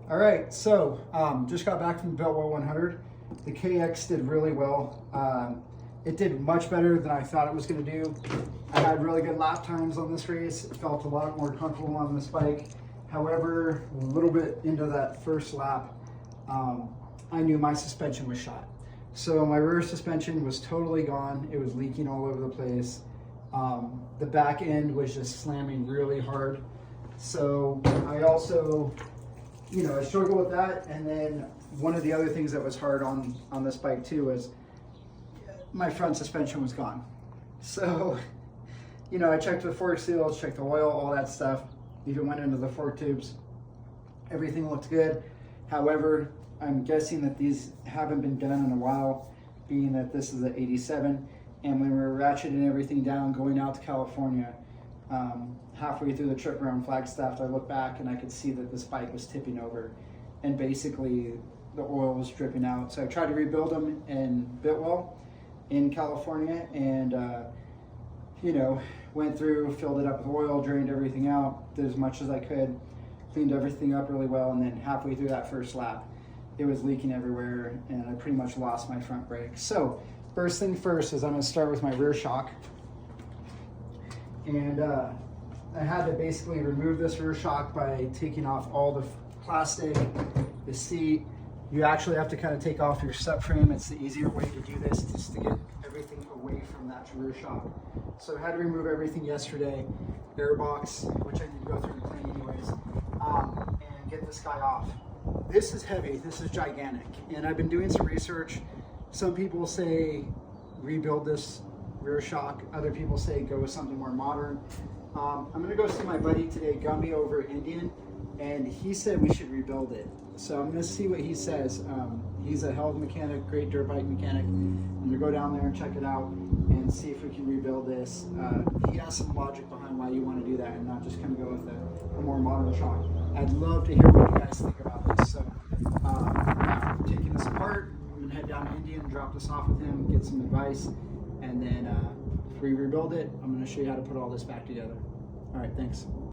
All right, so just got back from the Biltwell 100. The KX did really well. It did much better than I thought it was going to do. I had really good lap times on this race. It felt a lot more comfortable on this bike. However, a little bit into that first lap, I knew my suspension was shot. So my rear suspension was totally gone. It was leaking all over the place. The back end was just slamming really hard. So I also, I struggled with that. And then one of the other things that was hard on this bike too was my front suspension was gone. So, I checked the fork seals, checked the oil, all that stuff. Even went into the fork tubes. Everything looked good. However, I'm guessing that these haven't been done in a while, being that this is an 87. And when we were ratcheting everything down, going out to California, halfway through the trip around Flagstaff, I looked back and I could see that this bike was tipping over and basically the oil was dripping out. So I tried to rebuild them in Biltwell in California and, went through, filled it up with oil, drained everything out, did as much as I could, cleaned everything up really well, and then halfway through that first lap, it was leaking everywhere and I pretty much lost my front brake. So first thing first is I'm going to start with my rear shock. And I had to basically remove this rear shock by taking off all the plastic, the seat. You actually have to kind of take off your subframe. It's the easier way to do this, just to get everything away from that rear shock. So I had to remove everything yesterday, air box, which I need to go through and clean anyways, and get this guy off. This is heavy, this is gigantic. And I've been doing some research. Some people say rebuild this rear shock. Other people say go with something more modern. I'm gonna go see my buddy today, Gumby, over at Indian, and he said we should rebuild it. So I'm gonna see what he says. He's a hell of a mechanic, great dirt bike mechanic. I'm gonna go down there and check it out and see if we can rebuild this. He has some logic behind why you wanna do that and not just kind of go with a more modern shock. I'd love to hear what you guys think about this. So now we're taking this apart. I'm gonna head down to Indian, drop this off with him, get some advice, and then if we rebuild it, I'm gonna show you how to put all this back together. All right, thanks.